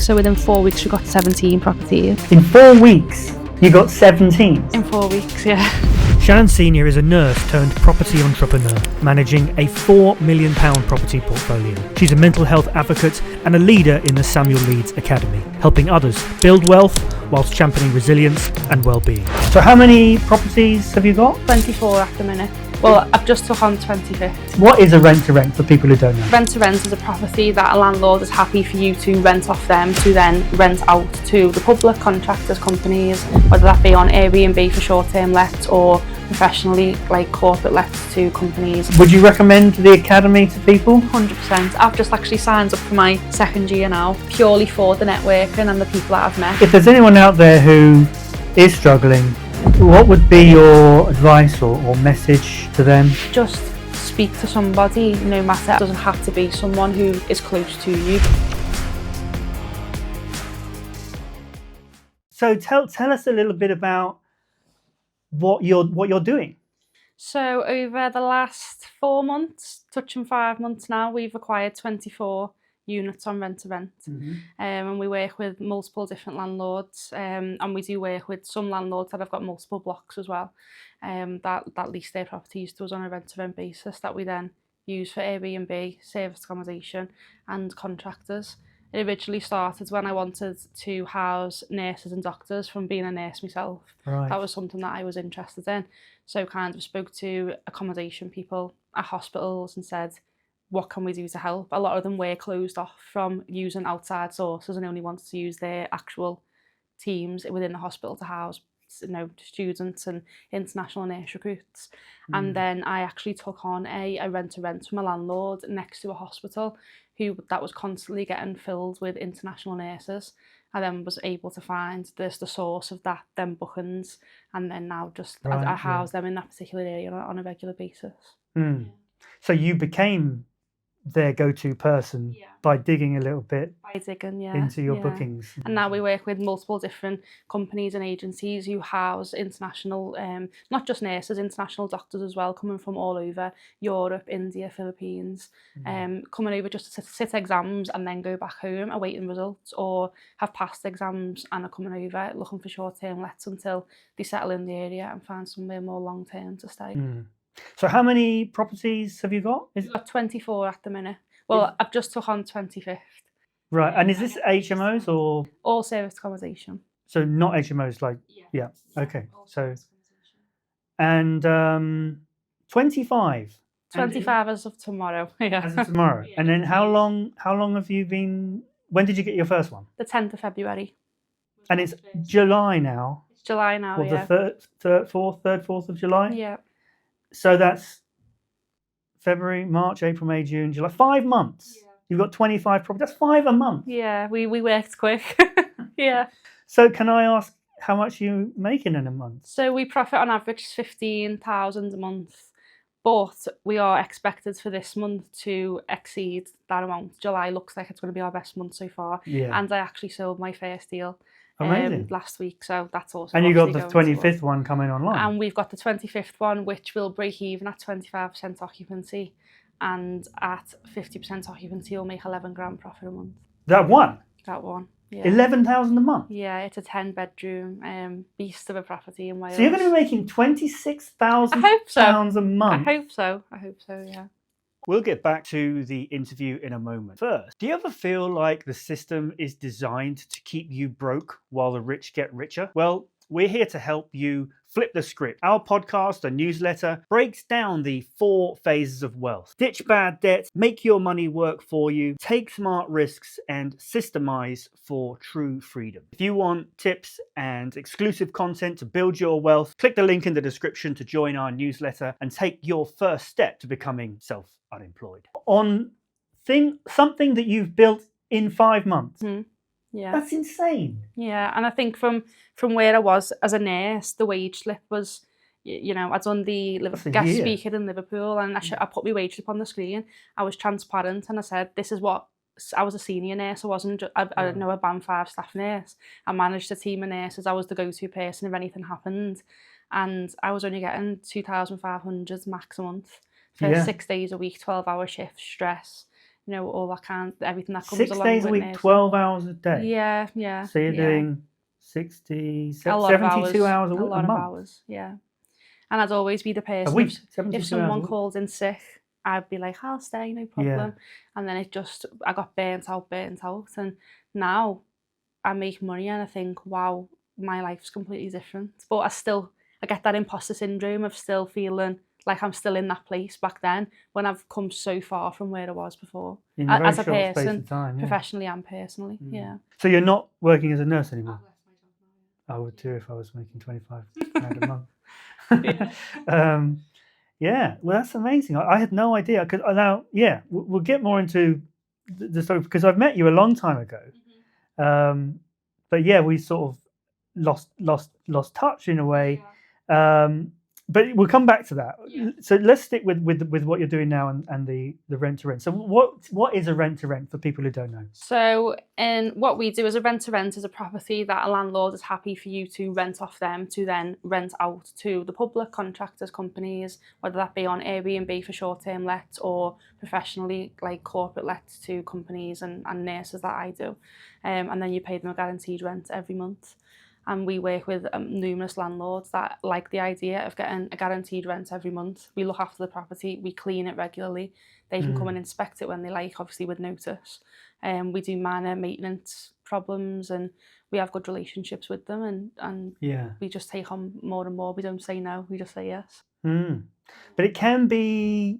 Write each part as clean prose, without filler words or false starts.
So within 4 weeks, we got 17 properties. In 4 weeks, you got 17? In 4 weeks, yeah. Shannon Senior is a nurse turned property entrepreneur, managing a £4 million property portfolio. She's a mental health advocate and a leader in the Samuel Leeds Academy, helping others build wealth whilst championing resilience and well-being. So how many properties have you got? 24 at the minute. Well, I've just took on 25th. What is a rent-to-rent for people who don't know? Rent-to-rent is a property that a landlord is happy for you to rent off them to then rent out to the public, contractors, companies, whether that be on Airbnb for short-term lets or professionally, like corporate lets to companies. Would you recommend the Academy to people? 100%. I've just actually signed up for my second year now, purely for the networking and the people that I've met. If there's anyone out there who is struggling, what would be your advice or message to them? Just speak to somebody, no matter. It doesn't have to be someone who is close to you. So tell us a little bit about what you're doing. So over the last 4 months, touching 5 months now, we've acquired 24 units on rent-to-rent. And we work with multiple different landlords, and we do work with some landlords that have got multiple blocks as well, that lease their properties to us on a rent-to-rent basis that we then use for Airbnb, service accommodation and contractors. It originally started when I wanted to house nurses and doctors from being a nurse myself. Right. That was something that I was interested in. So kind of spoke to accommodation people at hospitals and said, what can we do to help? A lot of them were closed off from using outside sources and only wanted to use their actual teams within the hospital to house, students and international nurse recruits. And then I actually took on a rent-to-rent from a landlord next to a hospital that was constantly getting filled with international nurses. I then was able to find the source of them bookings, and then now just I house them in that particular area on a regular basis. So you became their go-to person by digging a little bit into your bookings. And now we work with multiple different companies and agencies who house international, not just nurses, international doctors as well, coming from all over Europe, India, Philippines, coming over just to sit exams and then go back home awaiting results, or have passed exams and are coming over looking for short-term lets until they settle in the area and find somewhere more long-term to stay. So how many properties have you got? We've got 24 at the minute. Well, I've just took on 25th. Right, and is this HMOs or? All service accommodation. So not HMOs, like, yeah. Okay, so, and 25? 25 as of tomorrow, yeah. As of tomorrow. And then how long have you been, when did you get your first one? The 10th of February. And it's July now? It's July now, the 3rd, 4th of July? Yeah. So that's February, March, April, May, June, July. 5 months. Yeah. You've got 25 properties. That's 5 a month. Yeah, we worked quick. Yeah. So can I ask how much you making in a month? So we profit on average 15,000 a month, but we are expected for this month to exceed that amount. July looks like it's going to be our best month so far. Yeah. And I actually sold my first deal. Last week, so that's awesome. And you got the 25th one coming online. And we've got the 25th one, which will break even at 25% occupancy, and at 50% occupancy, will make 11 grand profit a month. That one? That one. Yeah. 11,000 a month? Yeah, it's a 10-bedroom beast of a property in Wales. So you're going to be making £26,000 a month? I hope so, yeah. We'll get back to the interview in a moment. First, do you ever feel like the system is designed to keep you broke while the rich get richer? Well, we're here to help you flip the script. Our podcast and newsletter breaks down the 4 phases of wealth. Ditch bad debt, make your money work for you, take smart risks, and systemize for true freedom. If you want tips and exclusive content to build your wealth, click the link in the description to join our newsletter and take your first step to becoming self-unemployed. On something that you've built in 5 months. Yeah, that's insane. Yeah, and I think from where I was as a nurse, the wage slip was, I'd done the guest speaker in Liverpool, and I put my wage slip on the screen. I was transparent, and I said, "This is what I was a senior nurse. I wasn't. I know a band 5 staff nurse. I managed a team of nurses. I was the go-to person if anything happened, and I was only getting 2,500 max a month for 6 days a week, 12-hour shifts, stress." you know, all that everything that comes 6 along days a with week, nursing. 12 hours a day. Yeah. So you're yeah. doing 60, A lot of 72 hours a a week, lot a of month. hours, yeah. And I'd always be the A person, week, if 72 hours someone a week. called in sick, I'd be like, I'll stay, no problem. And then I got burnt out. And now I make money and I think, wow, my life's completely different. But I get that imposter syndrome of still feeling like I'm still in that place back then when I've come so far from where I was before. In a very As a short space person, of time, professionally and personally, yeah. So you're not working as a nurse anymore? I've left my job now, I would too if I was making 25 grand a month. Yeah. Yeah, well, that's amazing. I had no idea. Because now, yeah, we'll get more into the story because I've met you a long time ago. But yeah, we sort of lost touch in a way. But we'll come back to that. Yeah. So let's stick with what you're doing now and the rent to rent. So what is a rent to rent for people who don't know? So what we do as a rent to rent is a property that a landlord is happy for you to rent off them to then rent out to the public, contractors, companies, whether that be on Airbnb for short-term lets or professionally like corporate lets to companies and nurses that I do. And then you pay them a guaranteed rent every month. And we work with numerous landlords that like the idea of getting a guaranteed rent every month. We look after the property, we clean it regularly. They can come and inspect it when they like, obviously with notice. We do minor maintenance problems and we have good relationships with them and we just take on more and more. We don't say no, we just say yes. But it can be,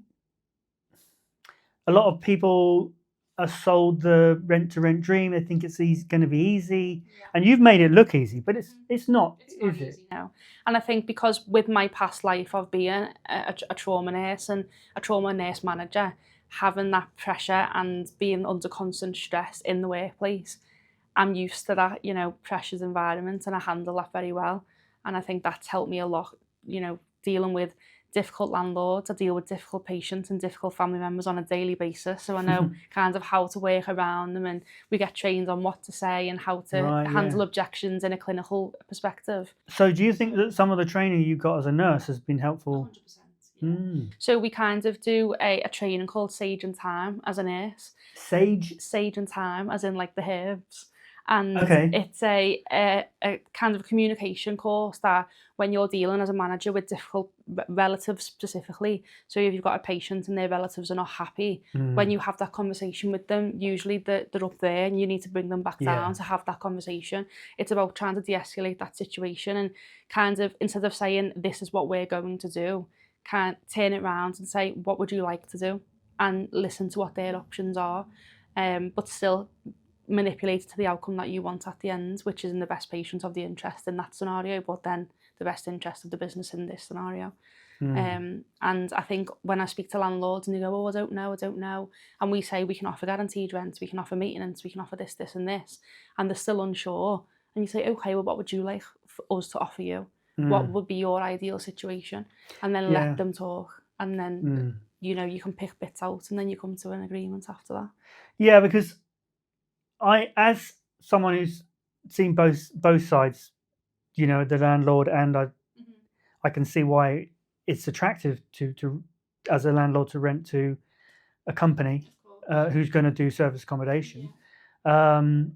a lot of people are sold the rent to rent dream. They think it's going to be easy, and you've made it look easy, but it's not, is it? No. And I think because with my past life of being a trauma nurse and a trauma nurse manager, having that pressure and being under constant stress in the workplace, I'm used to that, you know, pressured environment, and I handle that very well. And I think that's helped me a lot, you know, dealing with difficult landlords. I deal with difficult patients and difficult family members on a daily basis, so I know kind of how to work around them, and we get trained on what to say and how to handle objections in a clinical perspective. So do you think that some of the training you got as a nurse has been helpful? 100%. Yeah. So we kind of do a training called Sage and Thyme as a nurse. Sage and Thyme, as in like the herbs. And it's a kind of communication course that when you're dealing as a manager with difficult relatives specifically, so if you've got a patient and their relatives are not happy, when you have that conversation with them, usually they're up there and you need to bring them back down to have that conversation. It's about trying to de-escalate that situation and kind of, instead of saying this is what we're going to do, can't turn it around and say what would you like to do, and listen to what their options are, but still manipulate to the outcome that you want at the end, which is in the best patient of the interest in that scenario, but then the best interest of the business in this scenario. And I think when I speak to landlords and they go, oh, I don't know, and we say we can offer guaranteed rent, we can offer maintenance, we can offer this and this, and they're still unsure, and you say, okay, well, what would you like for us to offer you? What would be your ideal situation? And then let them talk, and then you know, you can pick bits out, and then you come to an agreement after that. Yeah, because I, as someone who's seen both sides, you know, the landlord, and I can see why it's attractive to as a landlord to rent to a company who's going to do service accommodation. I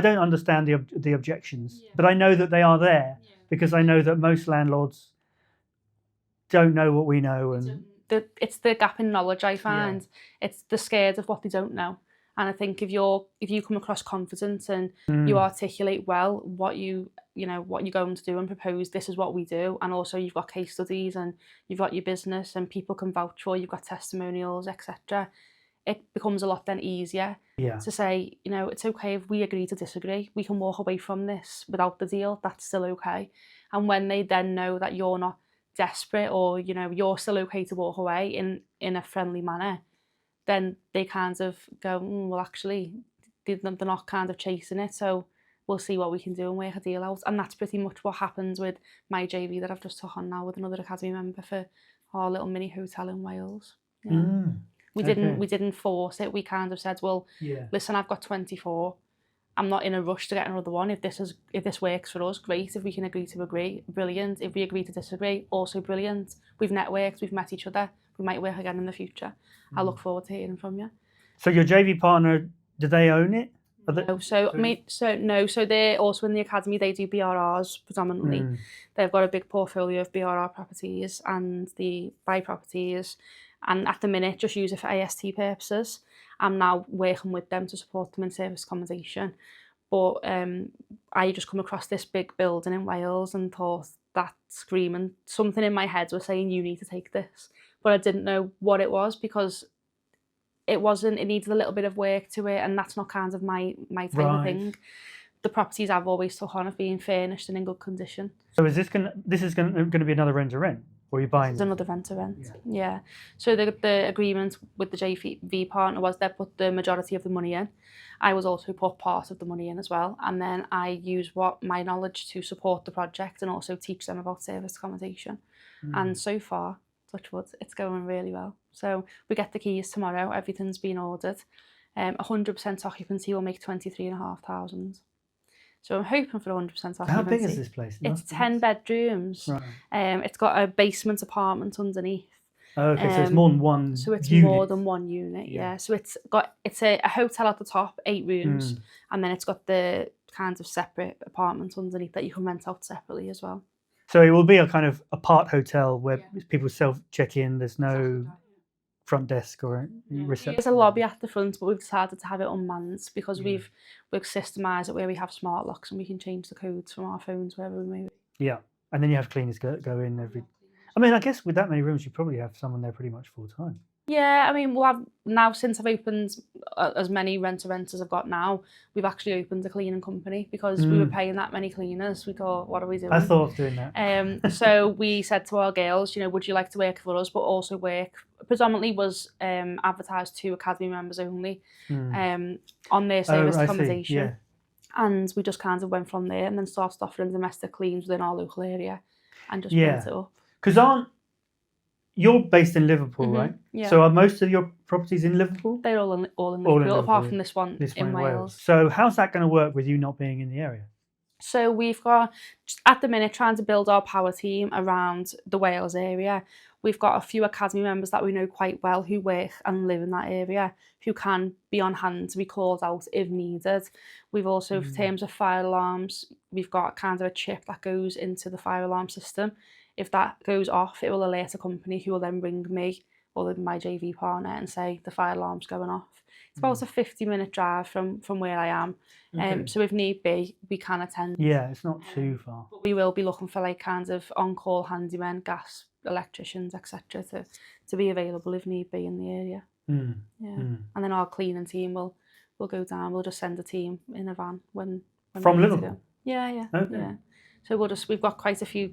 don't understand the objections, but I know that they are there because I know that most landlords don't know what we know, and it's the gap in knowledge I find. It's the scared of what they don't know. And I think if you come across confident and you articulate well what you're going to do and propose, this is what we do, and also you've got case studies and you've got your business and people can vouch for, you've got testimonials, etc. It becomes a lot then easier to say, you know, it's okay if we agree to disagree. We can walk away from this without the deal. That's still okay. And when they then know that you're not desperate, or you know, you're still okay to walk away in a friendly manner, then they kind of go, well, actually, they're not kind of chasing it, so we'll see what we can do and work a deal out. And that's pretty much what happens with my JV that I've just took on now with another academy member for our little mini hotel in Wales. We didn't force it. We kind of said, well, listen, I've got 24. I'm not in a rush to get another one. If this works for us, great. If we can agree to agree, brilliant. If we agree to disagree, also brilliant. We've networked, we've met each other, we might work again in the future. I look forward to hearing from you. So your JV partner, do they own it? No, so they're also in the academy. They do BRRs predominantly. They've got a big portfolio of BRR properties, and they buy properties, and at the minute just use it for AST purposes. I'm now working with them to support them in service accommodation. But I just come across this big building in Wales and thought that screaming, something in my head was saying, you need to take this. But I didn't know what it was, because it needed a little bit of work to it, and that's not kind of my type of thing. The properties I've always took on have been furnished and in good condition. So is this going to be another rent to rent? Or are you buying? It's another rent to rent. Yeah. So the agreement with the JV partner was they put the majority of the money in. I was also put part of the money in as well, and then I use my knowledge to support the project and also teach them about service accommodation. And so far, touch wood, it's going really well. So we get the keys tomorrow. Everything's been ordered. 100% occupancy will make 23,500. So I'm hoping for 100% occupancy. How big is this place? It's 10 bedrooms. Right. It's got a basement apartment underneath. Oh, okay, so it's more than one. So it's unit. more than one unit, yeah. So it's a hotel at the top, 8 rooms, and then it's got the kind of separate apartments underneath that you can rent out separately as well. So it will be a kind of apart hotel where people self-check in. There's no front desk or reception. There's a lobby at the front, but we've decided to have it unmanned because we've systemised it where we have smart locks and we can change the codes from our phones wherever we may be. Yeah, and then you have cleaners go in every. I mean, I guess with that many rooms, you probably have someone there pretty much full time. Yeah, I mean, we'll have now, since I've opened as many rent-to-rent as I've got now, we've actually opened a cleaning company because we were paying that many cleaners. We thought, what are we doing? I thought of doing that. So we said to our girls, would you like to work for us, but also work, predominantly was advertised to academy members only on their service accommodation. Yeah. And we just kind of went from there and then started offering domestic cleans within our local area and just built it up. Because you're based in Liverpool, right? Yeah. So are most of your properties in Liverpool? They're all in Liverpool, apart from this one in Wales. So how's that going to work with you not being in the area? So we've got, at the minute, trying to build our power team around the Wales area. We've got a few academy members that we know quite well who work and live in that area, who can be on hand to be called out if needed. We've also, in terms of fire alarms, we've got kind of a chip that goes into the fire alarm system. If that goes off, it will alert a company who will then ring me or my JV partner and say the fire alarm's going off. It's about a 50-minute drive from where I am. So if need be, we can attend. Yeah, it's not too far. But we will be looking for kind of on-call handymen, gas, electricians, etc. to be available if need be in the area. And then our cleaning team will go down. We'll just send a team in a van when from we need Liverpool. To go. Yeah. Okay. Yeah. So we've got quite a few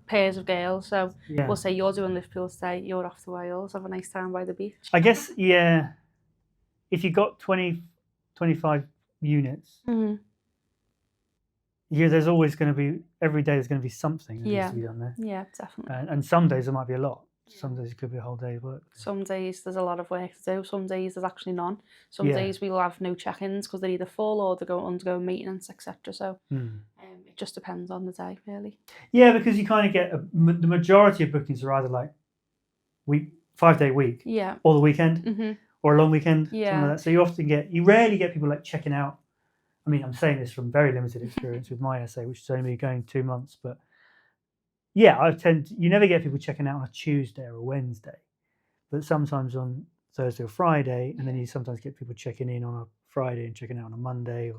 pairs of girls, so we'll say you're doing Liverpool today, you're off to Wales, have a nice time by the beach. I guess, if you've got 20, 25 units, there's always going to be, every day there's going to be something that needs to be done there. Yeah, definitely. And some days there might be a lot. Some days it could be a whole day's work. Some days there's a lot of work to do. Some days there's actually none. Some days we'll have no check-ins because they're either full or they're going to undergo maintenance, etc. So it just depends on the day, really. Yeah, because you kind of get the majority of bookings are either like 5-day week, or the weekend, or a long weekend, something like that. So you rarely get people like checking out. I mean, I'm saying this from very limited experience with my SA, which is only going 2 months, but. Yeah, you never get people checking out on a Tuesday or a Wednesday, but sometimes on Thursday or Friday, and then you sometimes get people checking in on a Friday and checking out on a Monday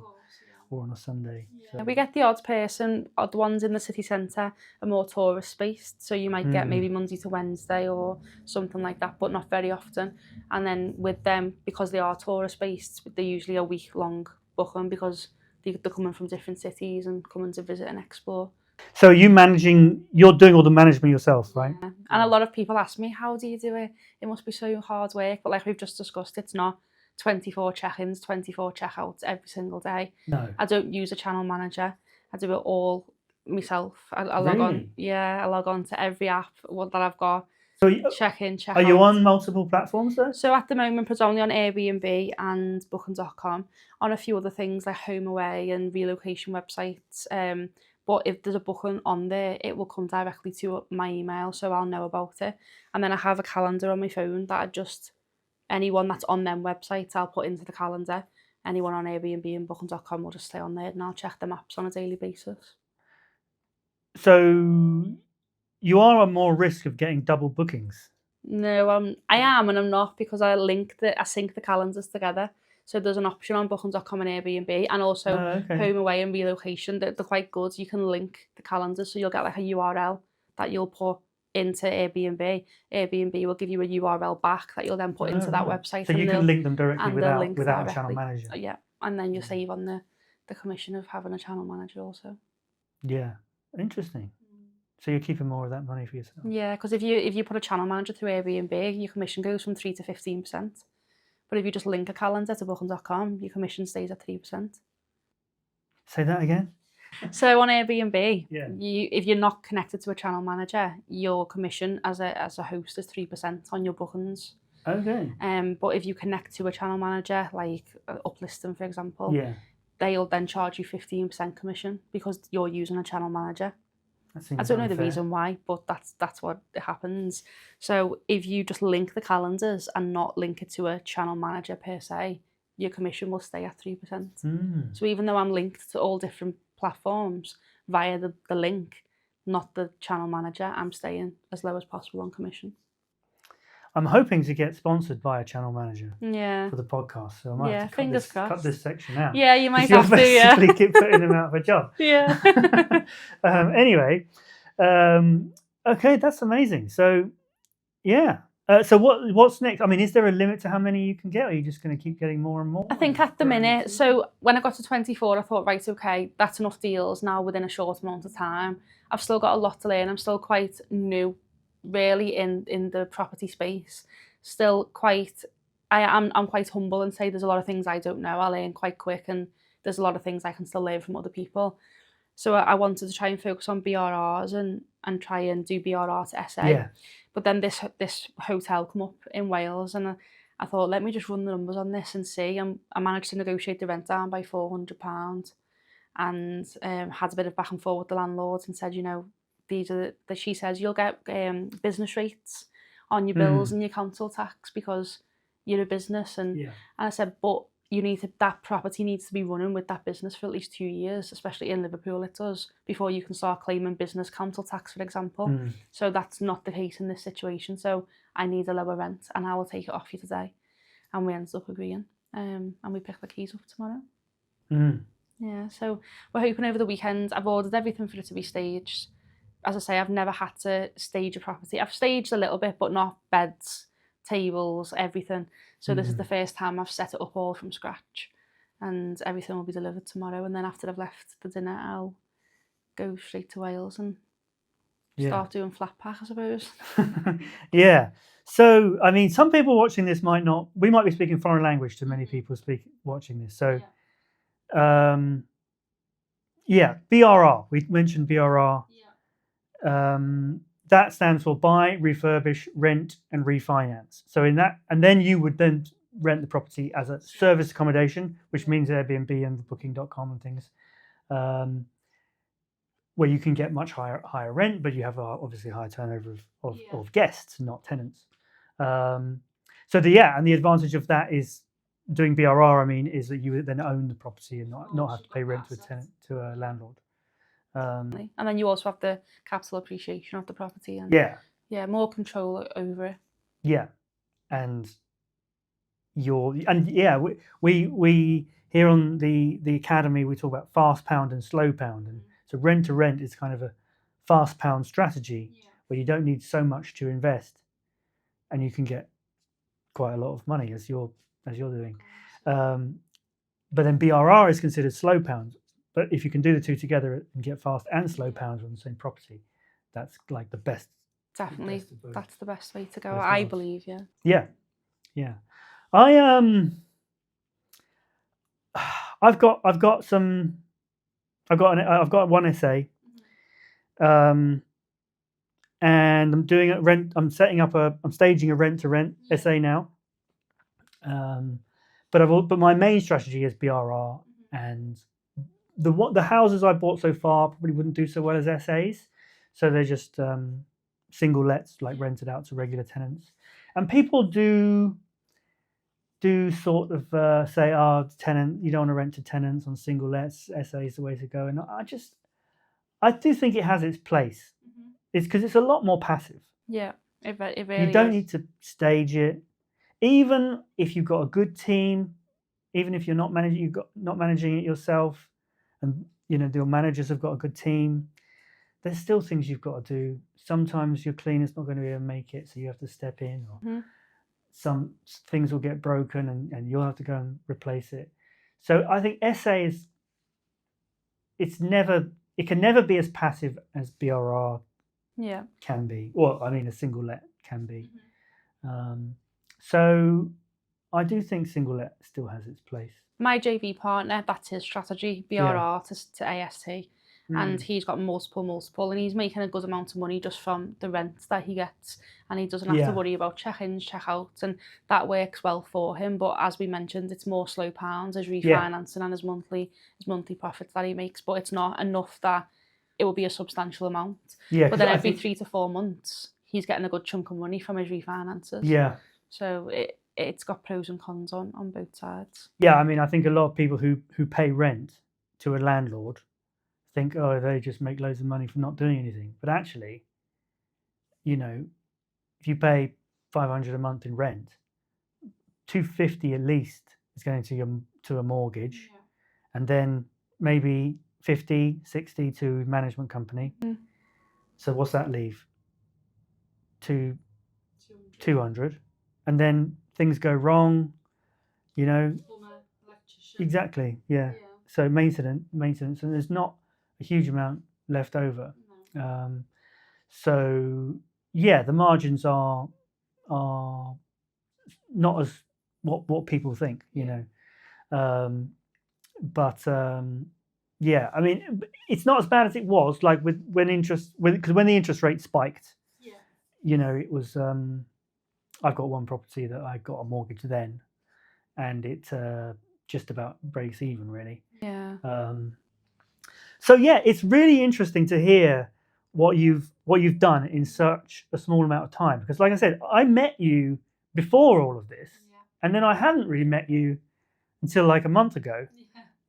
or on a Sunday. So. We get the odd person, odd ones in the city centre are more tourist based, so you might get maybe Monday to Wednesday or something like that, but not very often. And then with them, because they are tourist based, they're usually a week long booking because they're coming from different cities and coming to visit and explore. So you're doing all the management yourself, right? Yeah. And a lot of people ask me, how do you do it? It must be so hard work. But like we've just discussed, it's not 24 check-ins, 24 check-outs every single day. No. I don't use a channel manager. I do it all myself. I log on. Yeah, I log on to every app that I've got. So check in, check out. Are you on multiple platforms though? So at the moment, predominantly on Airbnb and Booking.com, on a few other things like HomeAway and relocation websites. But if there's a booking on there, it will come directly to my email, so I'll know about it. And then I have a calendar on my phone that I just, anyone that's on them websites, I'll put into the calendar. Anyone on Airbnb and booking.com will just stay on there, and I'll check the maps on a daily basis. So you are at more risk of getting double bookings. No, I am and I'm not, because I sync the calendars together. So there's an option on booking.com and Airbnb, and also home away and relocation. They're quite good. You can link the calendars, so you'll get like a URL that you'll put into Airbnb. Airbnb will give you a URL back that you'll then put into that website. So you can link them directly without directly. a channel manager. Yeah, and then you save on the commission of having a channel manager also. Yeah, interesting. So you're keeping more of that money for yourself. Yeah, because if you put a channel manager through Airbnb, your commission goes from 3 to 15%. But if you just link a calendar to booking.com, your commission stays at 3%. Say that again. So on Airbnb, if you're not connected to a channel manager, your commission as a host is 3% on your bookings. Okay. But if you connect to a channel manager, like Uplisting, for example, they'll then charge you 15% commission because you're using a channel manager. I don't know the reason why, but that's what happens. So if you just link the calendars and not link it to a channel manager per se, your commission will stay at 3%. So even though I'm linked to all different platforms via the link, not the channel manager, I'm staying as low as possible on commission. I'm hoping to get sponsored by a channel manager for the podcast, so I might have to cut this section out. Yeah, you might have to. Basically keep putting them out of a job. Yeah. Anyway, okay, that's amazing. So, yeah. So what's next? I mean, is there a limit to how many you can get, or are you just going to keep getting more and more? I think at the minute, so when I got to 24, I thought, right, okay, that's enough deals now within a short amount of time. I've still got a lot to learn. I'm still quite new, really, in the property space. Still quite, I'm quite humble and say there's a lot of things I don't know. I learn quite quick, and there's a lot of things I can still learn from other people. So I wanted to try and focus on BRRs and try and do BRR to SA. Yeah. But then this hotel come up in Wales, and I thought, let me just run the numbers on this and see. I managed to negotiate the rent down by £400, and had a bit of back and forth with the landlords and said, you know, these are she says you'll get business rates on your bills and your council tax because you're a business, and I said, but that property needs to be running with that business for at least 2 years, especially in Liverpool it does, before you can start claiming business council tax, for example. So that's not the case in this situation. So I need a lower rent, and I will take it off you today. And we ended up agreeing, and we pick the keys up tomorrow. Yeah, so we're hoping over the weekend. I've ordered everything for it to be staged. As I say, I've never had to stage a property. I've staged a little bit, but not beds, tables, everything. So this is the first time I've set it up all from scratch, and everything will be delivered tomorrow. And then after I've left the dinner, I'll go straight to Wales and start doing flat pack, I suppose. Yeah. So, I mean, some people watching this we might be speaking foreign language to many people watching this. So, BRR. We mentioned BRR. That stands for buy, refurbish, rent, and refinance. So and then you would then rent the property as a service accommodation, which means Airbnb and booking.com and things, where you can get much higher rent, but you have obviously a high turnover of guests, not tenants. And the advantage of that is doing BRR. I mean, is that you would then own the property and not have to pay rent to a landlord. And then you also have the capital appreciation of the property, and more control over it. Yeah, and we here on the academy we talk about fast pound and slow pound, and so rent to rent is kind of a fast pound strategy where you don't need so much to invest, and you can get quite a lot of money as you're doing. But then BRR is considered slow pound. But if you can do the two together and get fast and slow pounds on the same property, that's like the best. Definitely, that's the best way to go. I believe, Yeah. I've got one essay, and I'm doing a rent. I'm staging a rent to rent essay now. But my main strategy is BRR and the houses I bought so far probably wouldn't do so well as SAs, so they're just single lets, like rented out to regular tenants. And people do sort of say, "Oh, tenant, you don't want to rent to tenants on single lets. SA is the way to go." And I do think it has its place. It's because it's a lot more passive. Yeah, it really You don't is. need to stage it, even if you've got a good team, even if you're not managing it yourself, and your managers have got a good team. There's still things you've got to do. Sometimes your cleaner's not going to be able to make it, so you have to step in, or some things will get broken and you'll have to go and replace it. So I think SA it can never be as passive as BRR can be. Well, I mean, a single let can be. So I do think single let still has its place. My JV partner, that's his strategy, BRR to AST. And he's got multiple, and he's making a good amount of money just from the rent that he gets, and he doesn't have to worry about check-ins, check-outs, and that works well for him. But as we mentioned, it's more slow pounds, his refinancing and his monthly profits that he makes, but it's not enough that it will be a substantial amount. Yeah, but then every 3 to 4 months, he's getting a good chunk of money from his refinances. Yeah. So it's got pros and cons on both sides. Yeah, I mean, I think a lot of people who pay rent to a landlord think, oh, they just make loads of money from not doing anything. But actually, if you pay $500 a month in rent, $250 at least is going to a mortgage, and then maybe 50, 60 to management company. So what's that leave? 200, and then things go wrong. Exactly. Yeah. So maintenance, and there's not a huge amount left over. So yeah, the margins are not as what people think, but yeah, I mean, it's not as bad as it was, like when the interest rate spiked. It was I've got one property that I got a mortgage then, and it just about breaks even, really. So yeah, it's really interesting to hear what you've done in such a small amount of time, because like I said, I met you before all of this, and then I hadn't really met you until like a month ago.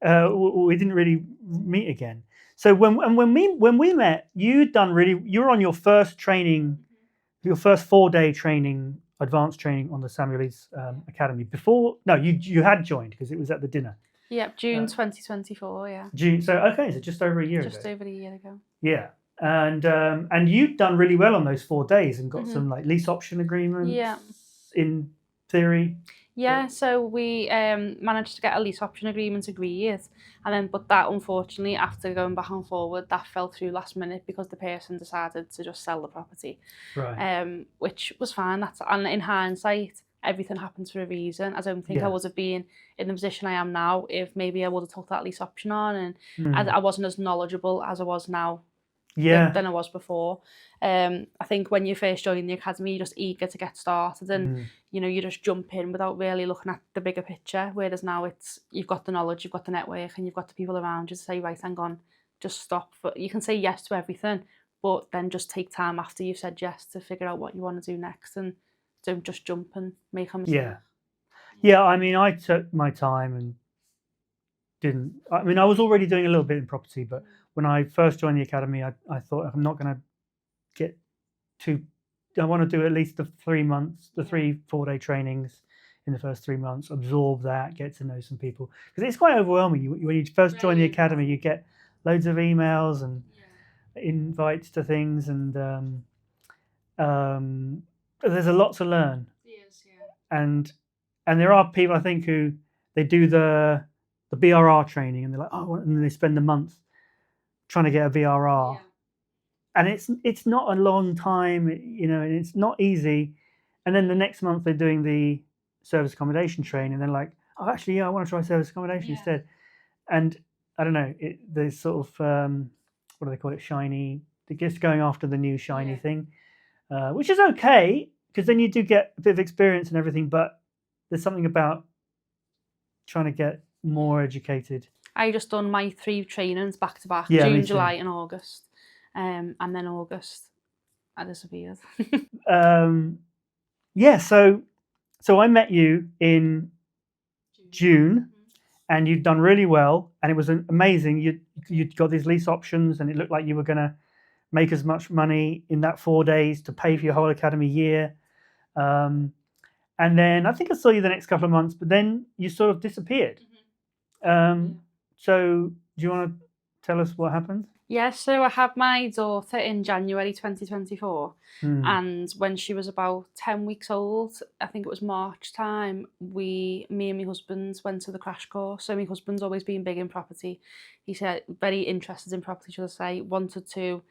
We didn't really meet again. So when we met, you were on your first training, your first 4-day training, advanced training on the Samuel Leeds Academy. You had joined because it was at the dinner. Yep, June 2024. Yeah. June. So okay, so just over a year ago. Just over a year ago. Yeah, and you've done really well on those 4 days and got some like lease option agreements. In theory. Yeah, so we managed to get a lease option agreement agreed, but that unfortunately, after going back and forward, that fell through last minute because the person decided to just sell the property. Right. Which was fine. And in hindsight, everything happens for a reason. I don't think I would have been in the position I am now if maybe I would have took that lease option on, and I wasn't as knowledgeable as I was now than I was before. I think when you first join the academy, you're just eager to get started, and you just jump in without really looking at the bigger picture. Whereas now you've got the knowledge, you've got the network, and you've got the people around you to say, right, hang on, just stop. But you can say yes to everything, but then just take time after you've said yes to figure out what you want to do next, and don't just jump and make a mistake. Yeah. I mean, I took my time and didn't. I mean, I was already doing a little bit in property, but when I first joined the academy, I thought I'm not going to get too. I want to do at least the 4-day trainings in the first 3 months, absorb that, get to know some people, because it's quite overwhelming. When you first join the academy, you get loads of emails and invites to things, and there's a lot to learn. Yes, and there are people, I think, who they do the BRR training, and they're like, oh, and they spend a month trying to get a BRR. And it's not a long time, and it's not easy. And then the next month they're doing the service accommodation training, and they're like, oh, actually, I want to try service accommodation instead. And I don't know, there's sort of what do they call it? Shiny. They're just going after the new shiny thing, which is okay, because then you do get a bit of experience and everything. But there's something about trying to get more educated. I just done my 3 trainings back to back, Yeah, me June, too. July and August. And then August, I disappeared. Yeah, so I met you in June, and you'd done really well, and it was amazing. You'd got these lease options, and it looked like you were going to make as much money in that 4 days to pay for your whole academy year. And then I think I saw you the next couple of months, but then you sort of disappeared. So do you want to tell us what happened? Yeah, so I had my daughter in January 2024, and when she was about 10 weeks old, I think it was March time, me and my husband went to the crash course. So my husband's always been big in property. He said very interested in property, should I say, wanted to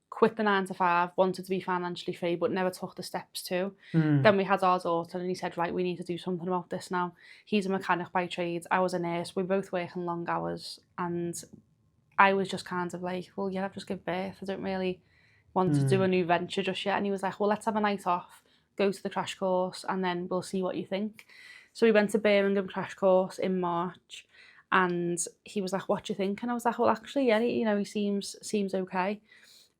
quit the 9 to 5, wanted to be financially free, but never took the steps to. Then we had our daughter, and he said, right, we need to do something about this now. He's a mechanic by trade, I was a nurse, we both work in long hours, and I was just kind of like, well, yeah, I've just given birth, I don't really want to do a new venture just yet. And he was like, well, let's have a night off, go to the crash course, and then we'll see what you think. So we went to Birmingham crash course in March, and he was like, what do you think? And I was like, well, actually, yeah, he seems okay.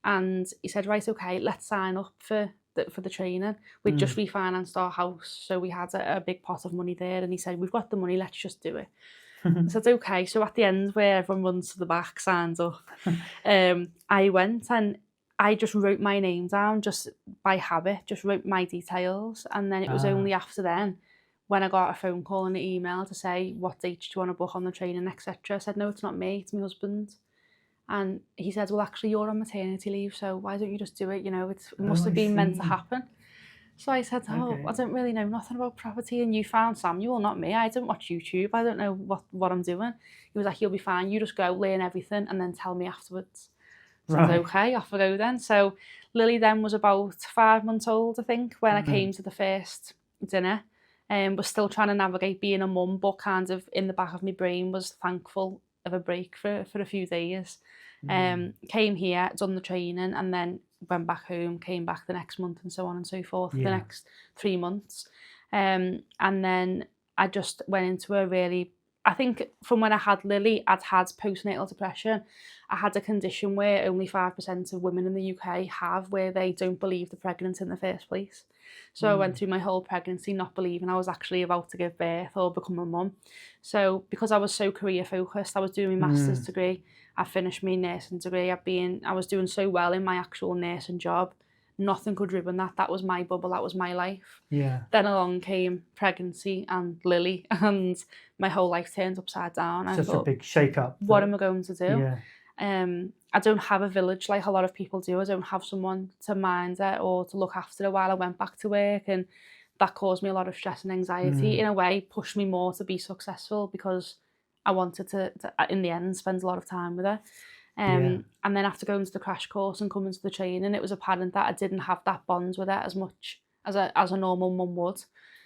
And he said, right, okay, let's sign up for the training. We'd just refinanced our house, so we had a big pot of money there, and he said, we've got the money, let's just do it. I said, okay. So at the end, where everyone runs to the back, signs up, I went and I just wrote my name down just by habit, just wrote my details. And then it was only after then when I got a phone call and an email to say, what date do you want to book on the training, etc. I said, no, it's not me, it's my husband. And he said, well, actually, you're on maternity leave, so why don't you just do it? It must have been meant to happen. So I said, Okay. I don't really know nothing about property, and you found Samuel, not me. I don't watch YouTube. I don't know what I'm doing. He was like, you'll be fine. You just go, learn everything, and then tell me afterwards. So I said, okay, off I go then. So Lily then was about 5 months old, I think, when I came to the first dinner. Was still trying to navigate being a mum, but kind of in the back of my brain was thankful of a break for a few days. Came here, done the training, and then went back home, came back the next month, and so on and so forth for the next 3 months. And then I just went into a really, I think from when I had Lily, I'd had postnatal depression. I had a condition where only 5% of women in the UK have, where they don't believe they're pregnant in the first place. So I went through my whole pregnancy not believing I was actually about to give birth or become a mum. So because I was so career focused, I was doing my master's degree, I finished my nursing degree, I was doing so well in my actual nursing job, nothing could ruin that. That was my bubble, that was my life. Yeah. Then along came pregnancy and Lily, and my whole life turned upside down. It's just a big shake up. What am I going to do? Yeah. I don't have a village like a lot of people do. I don't have someone to mind it or to look after it while I went back to work, and that caused me a lot of stress and anxiety. In a way, pushed me more to be successful because I wanted to in the end, spend a lot of time with her. And then after going to the crash course and coming to the training, it was apparent that I didn't have that bond with her as much as a normal mum would.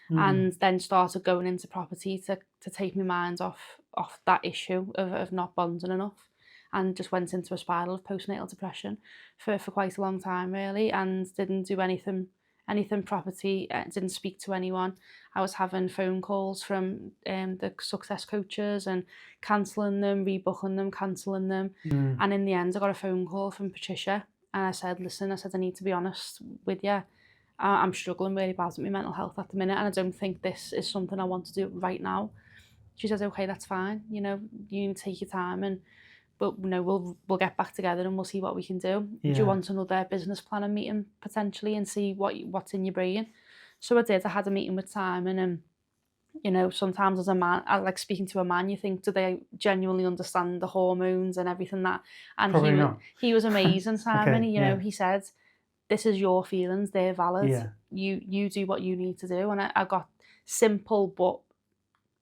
And then started going into property to take my mind off that issue of not bonding enough, and just went into a spiral of postnatal depression for quite a long time, really, and didn't do anything property, didn't speak to anyone. I was having phone calls from the success coaches and cancelling them, rebooking them, cancelling them. And in the end, I got a phone call from Patricia, and I said, listen, I need to be honest with you. I'm struggling really bad with my mental health at the minute, and I don't think this is something I want to do right now. She says, okay, that's fine. You need to take your time, but we'll get back together and we'll see what we can do. Do you want another business planning meeting potentially and see what's in your brain? So I did. I had a meeting with Simon, and sometimes as a man, I like speaking to a man, you think, do they genuinely understand the hormones and everything that? And Probably not. He was amazing, Simon. Okay, He said, this is your feelings, they're valid. Yeah. You do what you need to do. And I got simple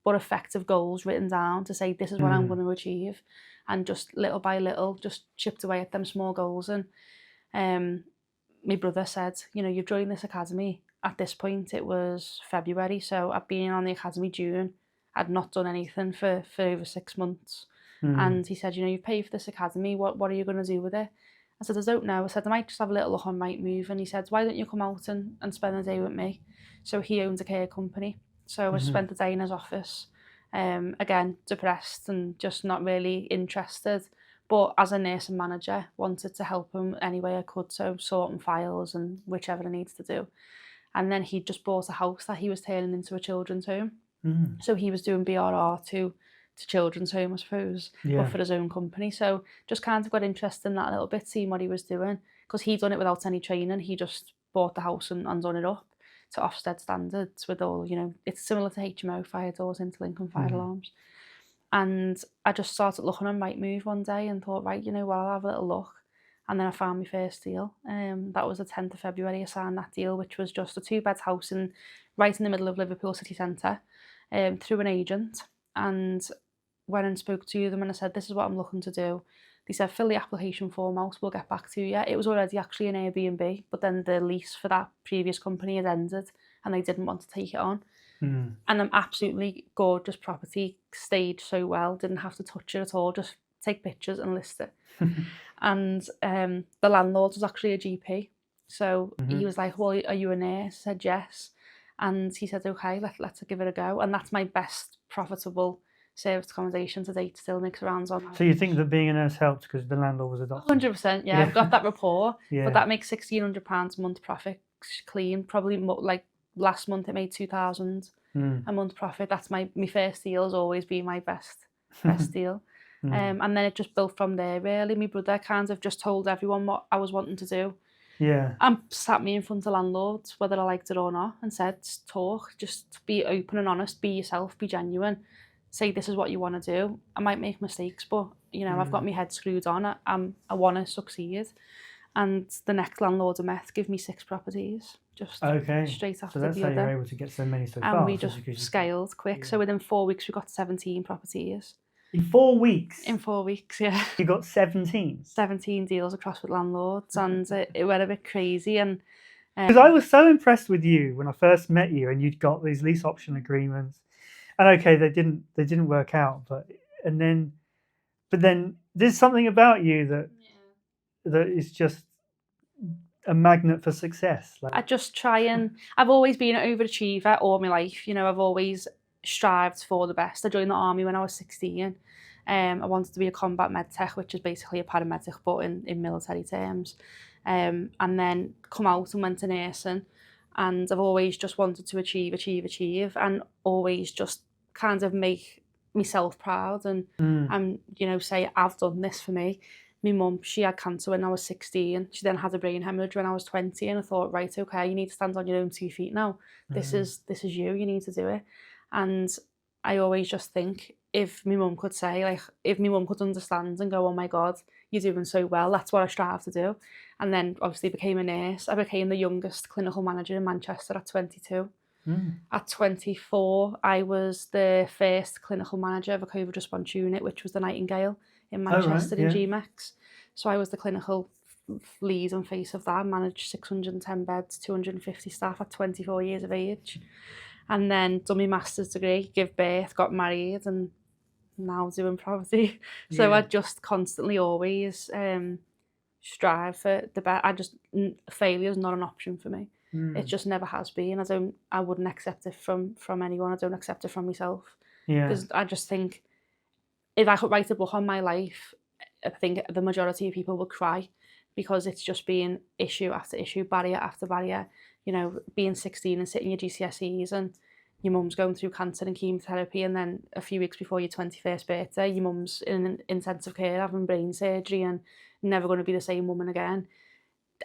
but effective goals written down to say, this is what I'm going to achieve. And just little by little, just chipped away at them small goals. And my brother said, you've joined this academy. At this point, it was February, so I've been on the academy June. I'd not done anything for over 6 months. And he said, you've paid for this academy. What are you going to do with it? I said, I don't know. I said, I might just have a little look on Rightmove. And he said, why don't you come out and spend the day with me? So he owns a care company. So I spent the day in his office. Again, depressed and just not really interested. But as a nursing manager, wanted to help him any way I could, so sorting files and whichever I needed to do. And then he just bought a house that he was turning into a children's home. So he was doing BRR to children's home, I suppose, but for his own company. So just kind of got interested in that a little bit, seeing what he was doing, because he'd done it without any training. He just bought the house and done it up to Ofsted standards with all, it's similar to HMO, fire doors, interlink and fire alarms. And I just started looking on Rightmove one day and thought, right, I'll have a little look. And then I found my first deal. That was the 10th of February. I signed that deal, which was just a 2-bed house right in the middle of Liverpool city centre, through an agent. And went and spoke to them and I said, this is what I'm looking to do. They said, fill the application form out, we'll get back to you. It was already actually an Airbnb, but then the lease for that previous company had ended and they didn't want to take it on. And an absolutely gorgeous property, staged so well, didn't have to touch it at all, just take pictures and list it. And the landlord was actually a GP. So he was like, well, are you a nurse? I said, yes. And he said, okay, let's give it a go. And that's my best profitable service accommodation to date, still makes rounds on that. So you think that being a nurse helped because the landlord was a doctor? 100%, yeah. I've got that rapport, but that makes £1,600 a month profit clean. Probably like last month it made 2,000 a month profit. That's my first deal has always been my best deal. And then it just built from there really. My brother kind of just told everyone what I was wanting to do. And sat me in front of landlords, whether I liked it or not, and said, talk, just be open and honest, be yourself, be genuine. Say this is what you want to do. I might make mistakes, but I've got my head screwed on. I want to succeed. And the next landlord I met gave me 6 properties, just straight after the other. So that's how you're able to get so many so fast. And we just scaled quick. So within 4 weeks, we got 17 properties. In 4 weeks? In 4 weeks, yeah. You got 17? 17 deals across with landlords, and it went a bit crazy. And because I was so impressed with you when I first met you, and you'd got these lease option agreements. And okay, they didn't work out, but then there's something about you that is just a magnet for success. I just try and I've always been an overachiever all my life. I've always strived for the best. I joined the army when I was 16. I wanted to be a combat medtech, which is basically a paramedic, but in military terms. And then come out and went to nursing. And I've always just wanted to achieve, and always just kind of make myself proud and say I've done this for me. My mum, she had cancer when I was 16. She then had a brain hemorrhage when I was 20, and I thought, right, okay, you need to stand on your own 2 feet now. This is you need to do it. And I always just think, if my mum could say, like, if my mum could understand and go, oh my God, you're doing so well, that's what I strive to do. And then obviously became a nurse. I became the youngest clinical manager in Manchester at 22. At 24, I was the first clinical manager of a COVID response unit, which was the Nightingale in Manchester in GMX. So I was the clinical lead and face of that, managed 610 beds, 250 staff at 24 years of age. And then done my master's degree, give birth, got married, and now doing property. So I just constantly always strive for the best. Failure is not an option for me. It just never has been. I wouldn't accept it from anyone. I don't accept it from myself. Because I just think, if I could write a book on my life, I think the majority of people would cry, because it's just been issue after issue, barrier after barrier. Being 16 and sitting your GCSEs, and your mum's going through cancer and chemotherapy, and then a few weeks before your 21st birthday, your mum's in intensive care having brain surgery and never going to be the same woman again.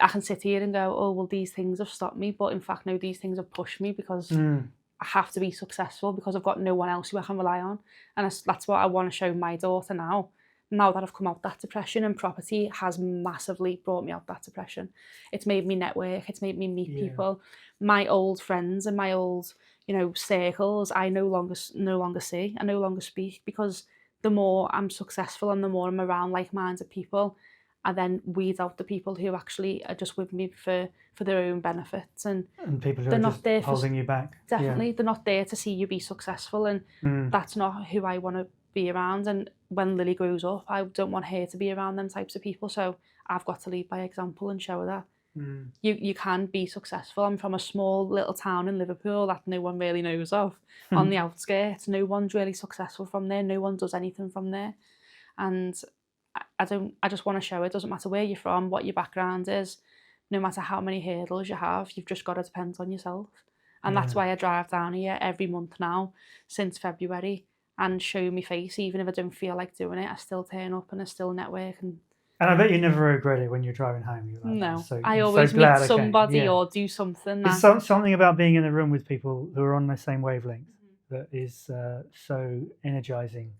I can sit here and go, oh, well, these things have stopped me, but in fact, no, these things have pushed me, because I have to be successful, because I've got no one else who I can rely on. And that's what I want to show my daughter now that I've come out that depression. And property has massively brought me out that depression. It's made me network, it's made me meet people. My old friends and my old, circles, I no longer see, I no longer speak, because the more I'm successful and the more I'm around like-minded people, I then weed out the people who actually are just with me for their own benefits, and people who they're are not just there holding you back. Definitely, they're not there to see you be successful, and that's not who I want to be around. And when Lily grows up, I don't want her to be around them types of people. So I've got to lead by example and show her that You can be successful. I'm from a small little town in Liverpool that no one really knows of, on the outskirts. No one's really successful from there. No one does anything from there. And I just want to show it doesn't matter where you're from, what your background is, no matter how many hurdles you have, you've just got to depend on yourself. And that's why I drive down here every month now since February and show my face. Even if I don't feel like doing it, I still turn up and I still network. And I bet you never regret it when you're driving home. You're like, no, so, I I'm always so glad meet somebody or do something. There's something about being in the room with people who are on the same wavelength that is so energizing.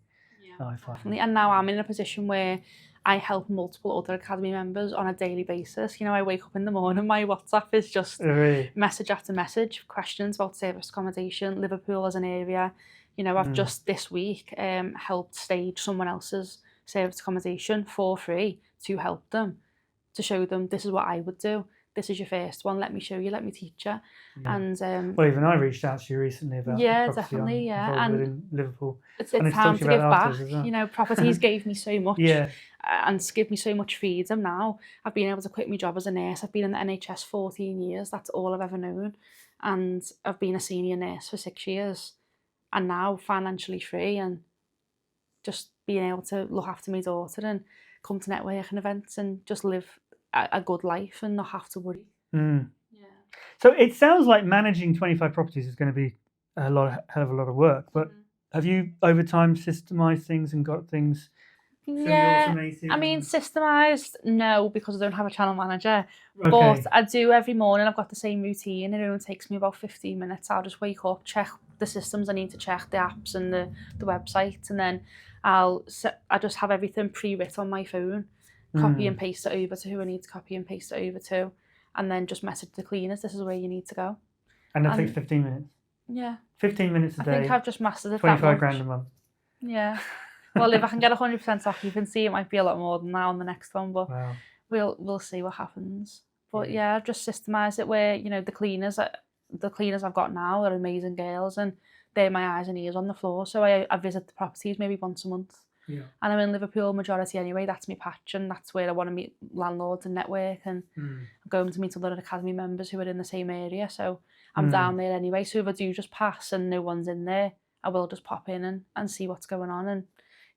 I find. Definitely. And now I'm in a position where I help multiple other Academy members on a daily basis. You know, I wake up in the morning, my WhatsApp is just message after message, questions about service accommodation, Liverpool as an area. You know, I've just this week helped stage someone else's service accommodation for free to help them, to show them this is what I would do. This is your first one. Let me show you. Let me teach you. Yeah. And well, even I reached out to you recently about definitely, and in Liverpool. It's time to give back. Well. You know, properties gave me so much. Yeah. And give me so much freedom now. I've been able to quit my job as a nurse. I've been in the NHS 14 years. That's all I've ever known. And I've been a senior nurse for 6 years. And now financially free and just being able to look after my daughter and come to networking events and just live a good life and not have to worry. Yeah. So it sounds like managing 25 properties is going to be a hell of a lot of work. But have you over time systemized things and got things? Yeah, I mean, systemised, no, because I don't have a channel manager. Okay. But I do every morning. I've got the same routine. It only takes me about 15 minutes. I'll just wake up, check the systems I need to check, the apps and the website, and then I just have everything pre-written on my phone, copy and paste it over to who I need to copy and paste it over to, and then just message the cleaners, this is where you need to go. And that takes 15 minutes? Yeah. 15 minutes a day? I think I've just mastered it. 25 grand a month? Yeah. Well, if I can get 100% occupancy, it might be a lot more than that on the next one, but we'll see what happens. But yeah, I've just systemised it where, you know, the cleaners I've got now are amazing girls and they're my eyes and ears on the floor. So I visit the properties maybe once a month. Yeah. And I'm in Liverpool majority anyway. That's my patch and that's where I want to meet landlords and network. And I'm going to meet other Academy members who are in the same area. So I'm down there anyway. So if I do just pass and no one's in there, I will just pop in and see what's going on. And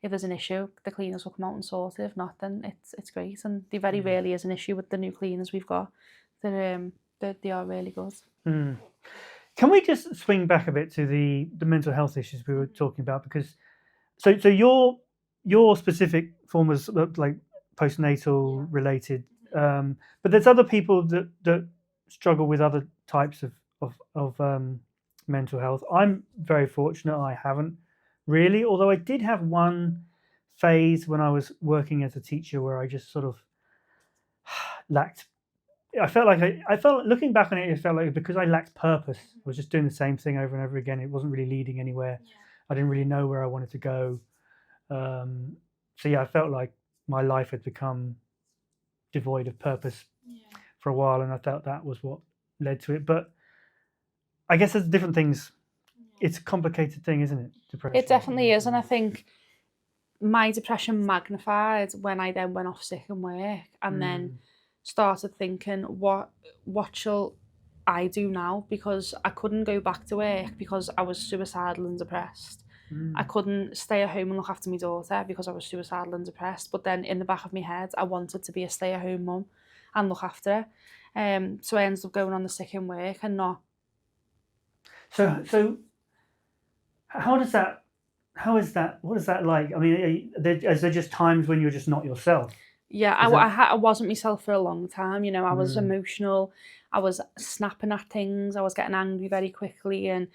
if there's an issue, the cleaners will come out and sort it. If not, then it's great. And there very rarely is an issue with the new cleaners we've got. They are really good. Can we just swing back a bit to the mental health issues we were talking about? Because so your specific form was like postnatal related, but there's other people that struggle with other types of mental health. I'm very fortunate I haven't really, although I did have one phase when I was working as a teacher where I just sort of lacked. I felt looking back on it, it felt like because I lacked purpose. I was just doing the same thing over and over again. It wasn't really leading anywhere. I didn't really know where I wanted to go. So yeah, I felt like my life had become devoid of purpose for a while, and I felt that was what led to it. But I guess there's different things. It's a complicated thing, isn't it? Depression. It definitely is, and I think my depression magnified when I then went off sick and work, and then started thinking, what shall I do now? Because I couldn't go back to work because I was suicidal and depressed. I couldn't stay at home and look after my daughter because I was suicidal and depressed. But then in the back of my head, I wanted to be a stay-at-home mum and look after her. So I ended up going on the sick and work and not. So how is that? What is that like? I mean, is there just times when you're just not yourself? Yeah, I wasn't myself for a long time. You know, I was emotional. I was snapping at things. I was getting angry very quickly. And,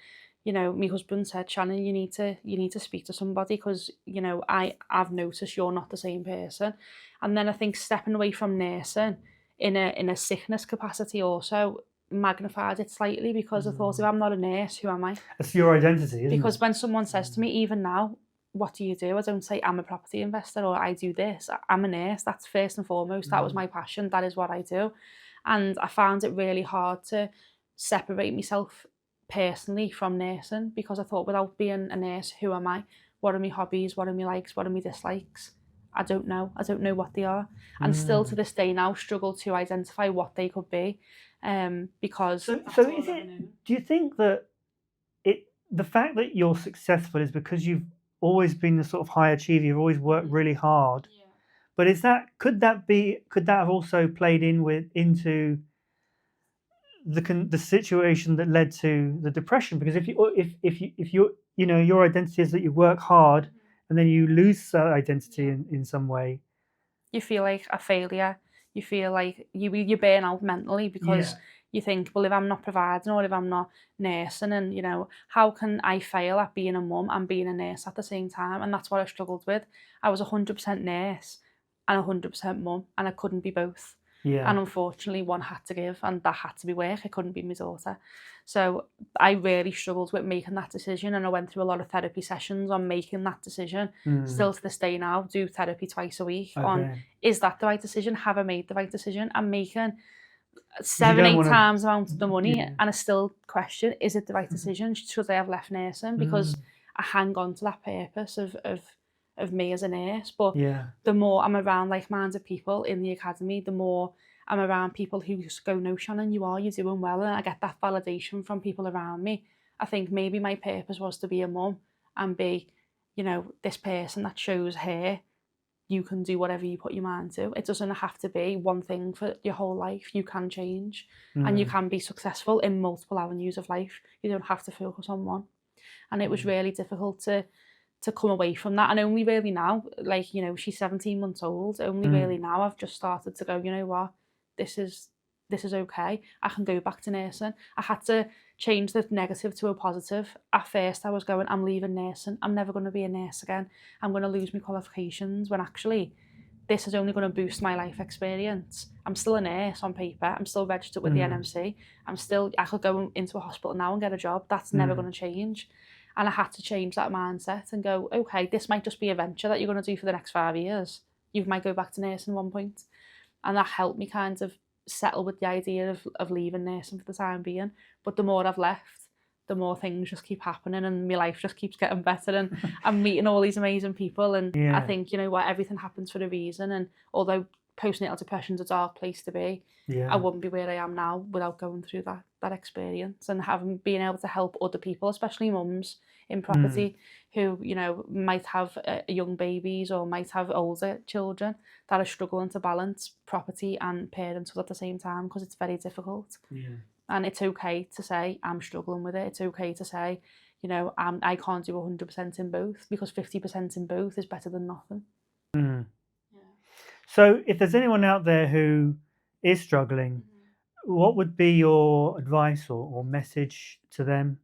you know, my husband said, Shannon, you need to speak to somebody because, you know, I've noticed you're not the same person. And then I think stepping away from nursing in a sickness capacity also magnified it slightly because I thought, if I'm not a nurse, who am I? It's your identity, isn't it? Because when someone says to me, even now, what do you do? I don't say I'm a property investor or I do this. I'm a nurse. That's first and foremost. That was my passion. That is what I do. And I found it really hard to separate myself personally from nursing because I thought, without being a nurse, who am I? What are my hobbies? What are my likes? What are my dislikes? I don't know what they are, and still to this day now struggle to identify what they could be, because so is it, do you think that the fact that you're successful is because you've always been the sort of high achiever, you've always worked really hard, but could that have also played into the situation that led to the depression? Because if your identity is that you work hard and then you lose that identity in some way, you feel like a failure. You feel like you burn out mentally, because you think, well, if I'm not providing or if I'm not nursing, and how can I fail at being a mum and being a nurse at the same time? And that's what I struggled with. I was 100% nurse and 100% mum, and I couldn't be both. And unfortunately, one had to give, and that had to be work. It couldn't be my daughter. So I really struggled with making that decision, and I went through a lot of therapy sessions on making that decision. Still to this day now, do therapy twice a week on, is that the right decision? Have I made the right decision? I'm making 7-8 times the amount of the money, and I still question, is it the right decision? Should I have left nursing? Because I hang on to that purpose of me as a nurse. But the more I'm around like-minded people in the academy, the more I'm around people who just go, no, Shannon, you're doing well, and I get that validation from people around me. I think maybe my purpose was to be a mum and be, this person that shows her you can do whatever you put your mind to. It doesn't have to be one thing for your whole life. You can change, and you can be successful in multiple avenues of life. You don't have to focus on one. And it was really difficult to come away from that, and only really now, she's 17 months old, only really now I've just started to go, you know what, this is okay. I can go back to nursing. I had to change the negative to a positive. At first I was going, I'm leaving nursing, I'm never going to be a nurse again, I'm going to lose my qualifications, when actually this is only going to boost my life experience. I'm still a nurse on paper, I'm still registered with the NMC, I could go into a hospital now and get a job. That's never going to change. And I had to change that mindset and go, okay, this might just be a venture that you're going to do for the next 5 years. You might go back to nursing at one point. And that helped me kind of settle with the idea of leaving nursing for the time being. But the more I've left, the more things just keep happening, and my life just keeps getting better, and I'm meeting all these amazing people. And I think, everything happens for a reason. And although postnatal depression's a dark place to be, I wouldn't be where I am now without going through that experience, and being able to help other people, especially mums in property who might have young babies or might have older children that are struggling to balance property and parenthood at the same time, because it's very difficult. And it's okay to say, I'm struggling with it. It's okay to say, I can't do 100% in both, because 50% in both is better than nothing. So if there's anyone out there who is struggling, what would be your advice or message to them?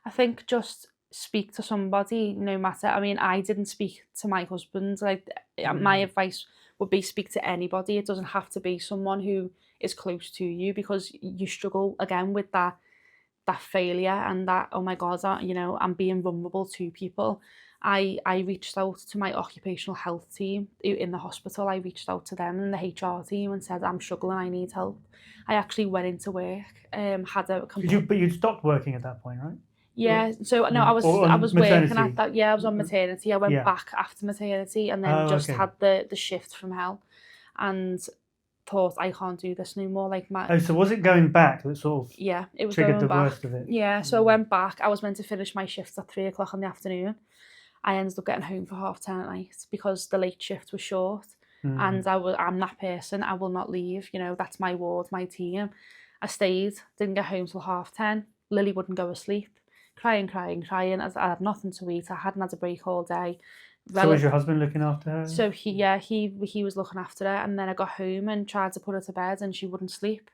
I think just speak to somebody, no matter. I mean, I didn't speak to my husband. My advice would be speak to anybody. It doesn't have to be someone who is close to you, because you struggle again with that failure and that, oh my God, I'm being vulnerable to people. I reached out to my occupational health team in the hospital. I reached out to them and the HR team and said, I'm struggling, I need help. I actually went into work, had a... But you'd stopped working at that point, right? Yeah, so no, I was working at that. Yeah, I was on maternity. I went back after maternity, and then had the shift from hell, and thought, I can't do this no more. So was it going back that sort of it was triggered going the back. worst of it? Yeah, so I went back. I was meant to finish my shift at 3:00 in the afternoon. I ended up getting home for 10:30 at night because the late shift was short. And I'm that person. I will not leave. That's my ward, my team. I stayed, didn't get home till 10:30. Lily wouldn't go to sleep. Crying. I had nothing to eat. I hadn't had a break all day. So was your husband looking after her? So he was looking after her, and then I got home and tried to put her to bed, and she wouldn't sleep.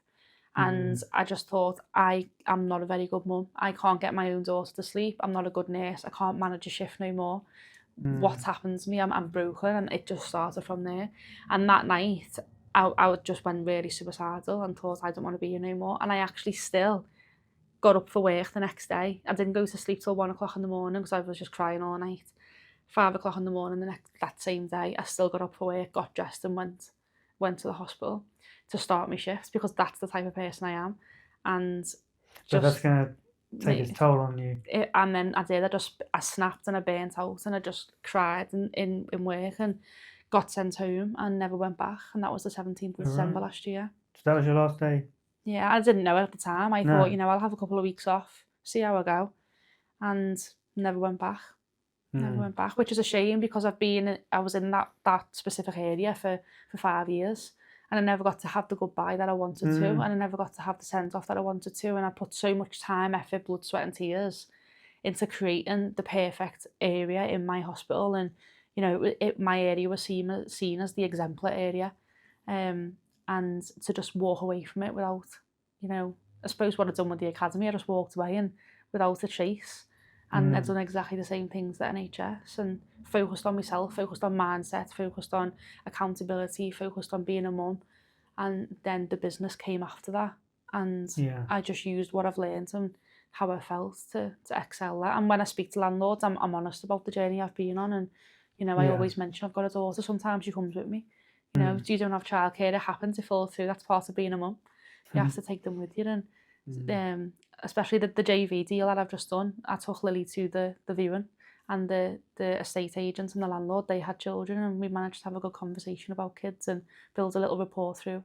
And I just thought, I am not a very good mum. I can't get my own daughter to sleep. I'm not a good nurse. I can't manage a shift no more. What's happened to me? I'm broken, and it just started from there. And that night, I just went really suicidal and thought, I don't want to be here no more. And I actually still got up for work the next day. I didn't go to sleep till 1:00 in the morning because I was just crying all night. 5:00 in the morning that same day, I still got up for work, got dressed, and went to the hospital to start my shift, because that's the type of person I am. And so that's gonna take its toll on you. And then I snapped and I burnt out and I just cried in work and got sent home and never went back. And that was the 17th of December last year. So that was your last day? Yeah, I didn't know at the time. I thought, I'll have a couple of weeks off, see how I go. And never went back. Never went back, which is a shame because I was in that specific area for 5 years. And I never got to have the goodbye that I wanted to, and I never got to have the send off that I wanted to. And I put so much time, effort, blood, sweat, and tears into creating the perfect area in my hospital. And my area was seen as the exemplar area, and to just walk away from it without, I suppose what I'd done with the academy, I just walked away and without a trace. And I'd done exactly the same things that NHS and focused on myself, focused on mindset, focused on accountability, focused on being a mum. And then the business came after that. And I just used what I've learned and how I felt to excel that. And when I speak to landlords, I'm honest about the journey I've been on. And, I always mention I've got a daughter. Sometimes she comes with me. You don't have childcare, it happens, you fall through. That's part of being a mum. You have to take them with you. And especially the JV deal that I've just done, I took Lily to the viewing, and the estate agent and the landlord, they had children, and we managed to have a good conversation about kids and build a little rapport through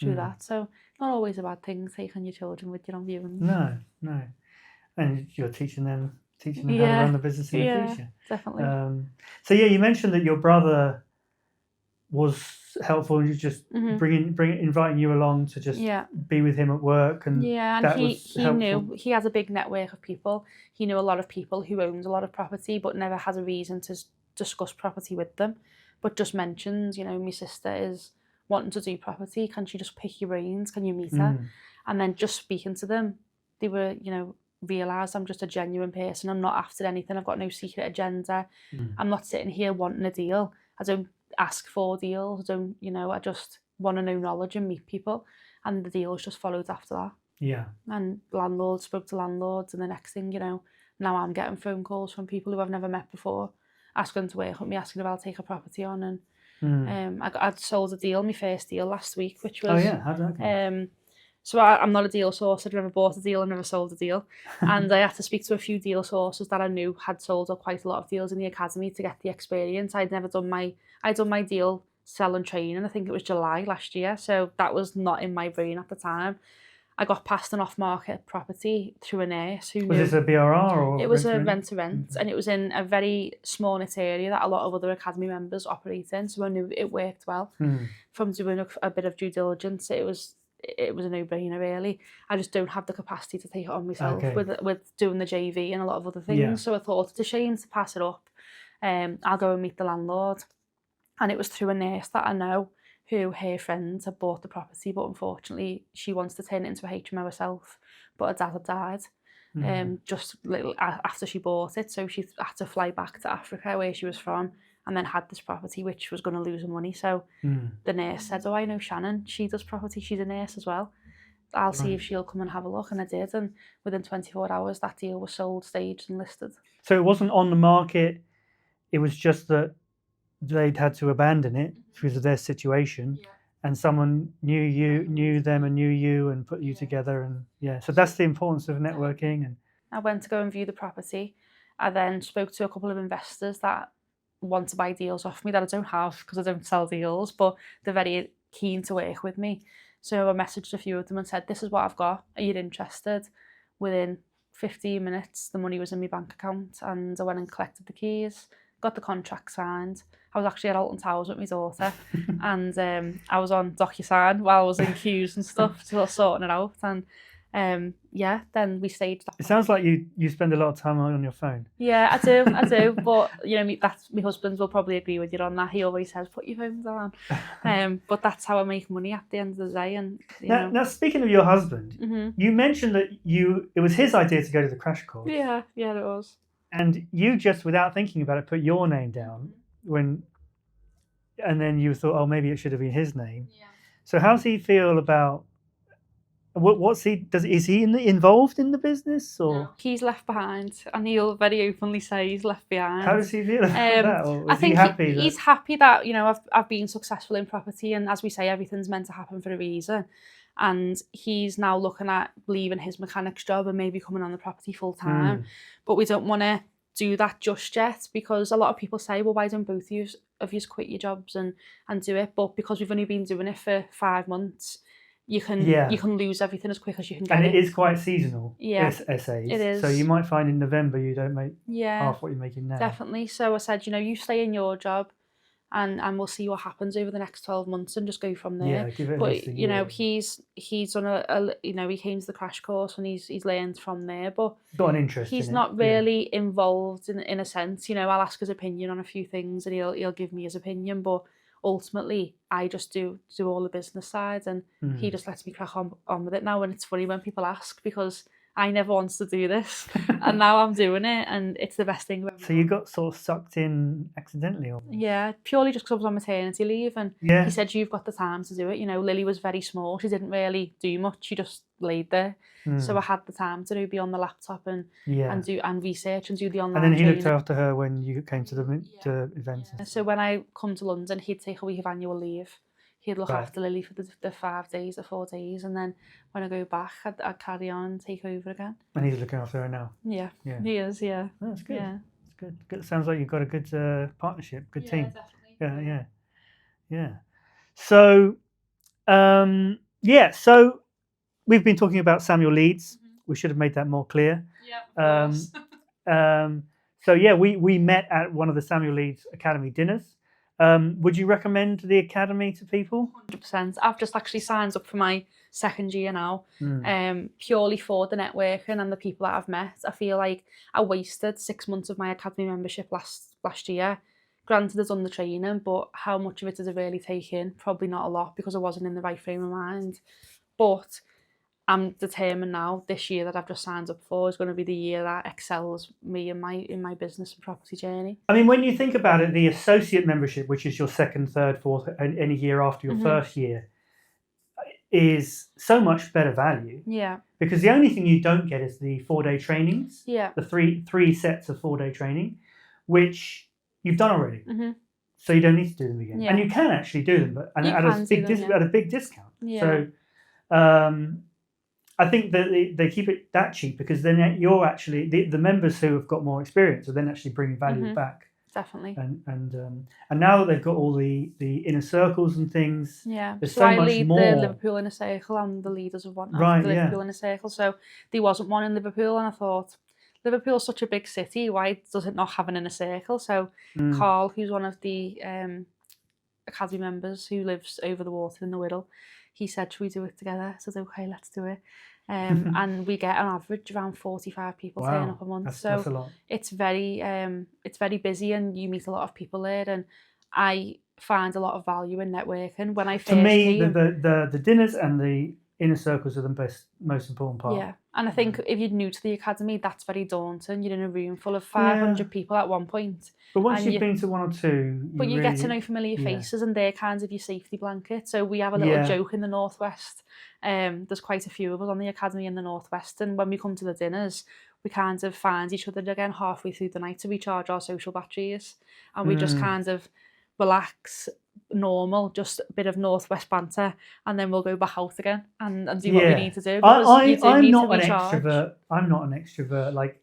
that. So not always a bad thing taking your children with you on viewings. No. And you're teaching them how to run the business in the future. Definitely. So you mentioned that your brother was helpful and you just inviting you along to just be with him at work, and and he knew he has a big network of people. He knew a lot of people who owned a lot of property but never had a reason to discuss property with them, but just mentioned, my sister is wanting to do property, can she just pick your brains, can you meet her? And then just speaking to them, they were realised I'm just a genuine person. I'm not after anything, I've got no secret agenda. I'm not sitting here wanting a deal. I don't ask for deals. I just want to know knowledge and meet people, and the deals just followed after that. And landlords spoke to landlords, and the next thing now I'm getting phone calls from people who I've never met before, asking to work with me, asking if I'll take a property on. And I'd sold a deal, my first deal last week, which was how did that go? So I'm not a deal source. I'd never bought a deal and never sold a deal. And I had to speak to a few deal sources that I knew had sold quite a lot of deals in the academy to get the experience. I'd done my deal sell and training, I think it was July last year. So that was not in my brain at the time. I got past an off-market property through a nurse who knew. Was this a BRR or? It was a rent-to-rent, and it was in a very small knit area that a lot of other academy members operate in. So I knew it worked well. From doing a bit of due diligence, it was a no-brainer really. I just don't have the capacity to take it on myself with doing the JV and a lot of other things. So I thought it's a shame to pass it up. I'll go and meet the landlord. And it was through a nurse that I know who her friends had bought the property, but unfortunately she wants to turn it into a HMO herself, but her dad had died just little after she bought it, so she had to fly back to Africa where she was from, and then had this property which was going to lose her money. So the nurse said, I know Shannon, she does property, she's a nurse as well, I'll see if she'll come and have a look. And I did, and within 24 hours that deal was sold, staged and listed. So it wasn't on the market, it was just that they'd had to abandon it because of their situation, and someone knew them and knew you and put you together, and so that's the importance of networking. And I went to go and view the property. I then spoke to a couple of investors that want to buy deals off me that I don't have because I don't sell deals, but they're very keen to work with me. So I messaged a few of them and said, this is what I've got, are you interested? Within 15 minutes the money was in my bank account, and I went and collected the keys, got the contract signed. I was actually at Alton Towers with my daughter, and I was on DocuSign while I was in queues and stuff, still sorting it out. And then we staged that. It sounds like you spend a lot of time on your phone. Yeah, I do. But my husband will probably agree with you on that. He always says, put your phones on. But that's how I make money at the end of the day. And now speaking of your husband, you mentioned that it was his idea to go to the crash course. Yeah, it was. And you just, without thinking about it, put your name down and then you thought, maybe it should have been his name. Yeah. So how does he feel about is he involved in the business, or? No. He's left behind, and he'll very openly say he's left behind. How does he feel about that? Or I think he's happy that I've been successful in property, and as we say, everything's meant to happen for a reason. and he's now looking at leaving his mechanic's job and maybe coming on the property full time. But we don't want to do that just yet, because a lot of people say, well, why don't both of you quit your jobs and do it? But because we've only been doing it for 5 months, you can lose everything as quick as you can get and it. it is quite seasonal. Essays. It is. So you might find in November you don't make Yeah, half what you're making now. definitely. So I said, you stay in your job, and we'll see what happens over the next 12 months and just go from there. Yeah, give it at least a year. He's done he came to the crash course and he's learned from there, but got an interest. He's in not it. really involved in a sense. I'll ask his opinion on a few things and he'll give me his opinion, but ultimately I just do all the business side, and he just lets me crack on with it now. And it's funny when people ask, because I never wanted to do this and now I'm doing it, and it's the best thing. So you got sort of sucked in accidentally? Yeah, purely just because I was on maternity leave, and he said, you've got the time to do it. Lily was very small. She didn't really do much. She just laid there. So I had the time to be on the laptop and research and do the online And then he training. looked after her when you came to the events. Yeah. So when I come to London, he'd take a week of annual leave. He'd look after Lily for the 5 days, the 4 days, and then when I go back, I'd carry on and take over again. And he's looking after her now? Yeah, he is, yeah. Oh, that's good. Yeah. That's good. Sounds like you've got a good partnership, good team. Definitely. Yeah. So, so we've been talking about Samuel Leeds. We should have made that more clear. Yeah, of course. We met at one of the Samuel Leeds Academy dinners. Would you recommend the Academy to people? 100%. I've just actually signed up for my second year now, purely for the networking and the people that I've met. I feel like I wasted 6 months of my Academy membership last year. Granted, I've done the training, but how much of it did I really take in? Probably not a lot, because I wasn't in the right frame of mind. But I'm determined now, this year that I've just signed up for is going to be the year that excels me in my business and property journey. I mean, when you think about it, the associate membership, which is your second, third, fourth, and any year after your first year, is so much better value. Yeah. Because the only thing you don't get is the 4-day trainings. Yeah. The three sets of 4-day training, which you've done already. So you don't need to do them again. Yeah. And you can actually do them, but at a big discount. Yeah. So I think that they keep it that cheap, because then you're actually the members who have got more experience are then actually bringing value back. Definitely. And now that they've got all the inner circles and things, there's so I much lead more. the Liverpool Inner Circle, and the leaders of the Liverpool Inner Circle. So there wasn't one in Liverpool, and I thought, Liverpool's such a big city, why does it not have an inner circle? So Carl, who's one of the Academy members who lives over the water in the Whittle, he said, should we do it together? I said, okay, let's do it. And we get on average around 45 people turn up a month. That's a lot. It's very busy, and you meet a lot of people there, and I find a lot of value in networking. When I first came, the dinners and the inner circles are the most important part. Yeah, and I think if you're new to the Academy, that's very daunting. You're in a room full of 500 people at one point. But once you've been to one or two, you get to know familiar faces, and they're kind of your safety blanket. So we have a little joke in the Northwest. There's quite a few of us on the Academy in the Northwest, and when we come to the dinners, we kind of find each other again halfway through the night to recharge our social batteries, and we just kind of relax, normal, just a bit of Northwest banter, and then we'll go back out again and do what we need to do. I'm not an extrovert. I'm not an extrovert. Like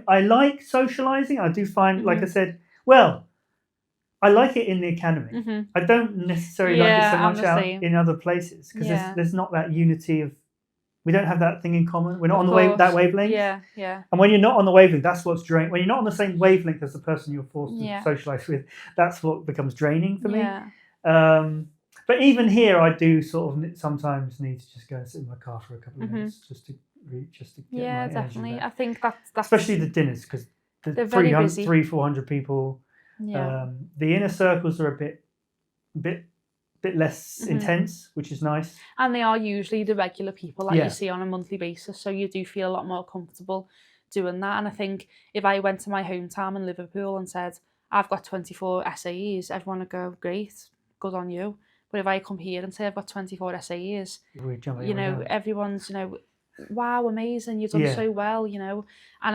I like socializing. I do find, like I said, I like it in the Academy. I don't necessarily like it so much out in other places, because there's not that unity of. We don't have that thing in common. We're not on that wavelength. Yeah. And when you're not on the wavelength, that's what's draining. When you're not on the same wavelength as the person you're forced to socialise with, that's what becomes draining for me. But even here, I do sort of sometimes need to just go and sit in my car for a couple of minutes just to get my energy definitely. back. I think that's especially the dinners, because they're very busy. 300-400 people. The inner circles are a bit less intense, which is nice. And they are usually the regular people that you see on a monthly basis, so you do feel a lot more comfortable doing that. And I think if I went to my hometown in Liverpool and said, I've got 24 SAEs, everyone would go, great, good on you. But if I come here and say I've got 24 SAEs, everyone's, wow, amazing, you've done so well, And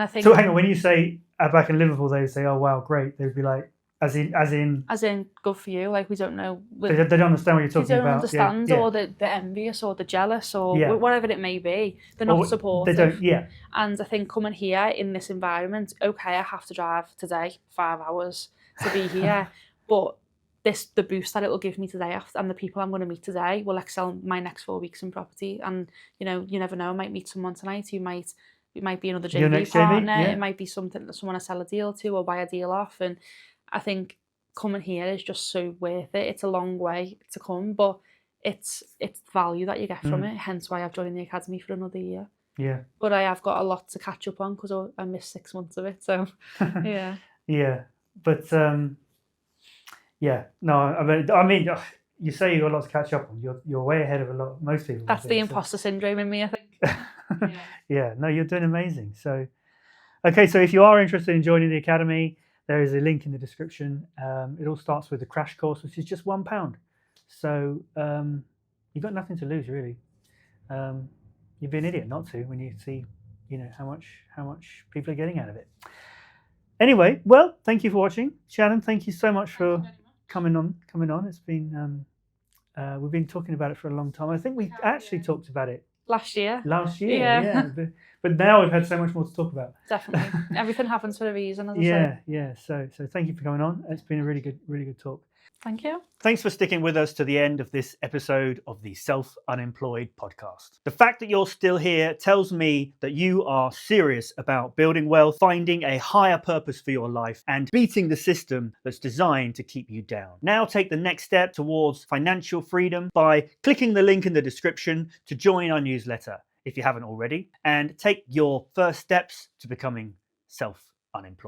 I think... So hang on, when you say back in Liverpool, they say, oh, wow, great, they'd be like, As in, good for you. Like, we don't know. they don't understand what you're They talking don't about. understand, Yeah. or they're envious, or they're jealous, or Yeah. whatever it may be. They're not Or supportive. They don't. Yeah. And I think coming here in this environment, okay, I have to drive today 5 hours to be here, but the boost that it will give me today, and the people I'm going to meet today will excel my next 4 weeks in property. And you never know. I might meet someone tonight who it might be another Your JV next partner. JV, yeah. It might be someone I sell a deal to or buy a deal off. And I think coming here is just so worth it. It's a long way to come, but it's value that you get from it. Hence why I've joined the academy for another year. Yeah. But I have got a lot to catch up on because I missed 6 months of it. So yeah. Yeah. But yeah. No. I mean, you say you got a lot to catch up on. You're way ahead of most people. That's the imposter syndrome in me, I think. Yeah, no, you're doing amazing. So, okay, so if you are interested in joining the academy, there is a link in the description. It all starts with the crash course, which is just £1. So you've got nothing to lose, really. You'd be an idiot not to when you see, how much people are getting out of it. Anyway, well, thank you for watching, Shannon. Thank you so much for coming on. It's been we've been talking about it for a long time. I think we actually talked about it last year. Yeah. But now we've had so much more to talk about. Definitely. Everything happens for a reason, as I say. Yeah. So thank you for coming on. It's been a really good talk. Thank you. Thanks for sticking with us to the end of this episode of the Self Unemployed podcast. The fact that you're still here tells me that you are serious about building wealth, finding a higher purpose for your life, and beating the system that's designed to keep you down. Now take the next step towards financial freedom by clicking the link in the description to join our newsletter if you haven't already, and take your first steps to becoming self-unemployed.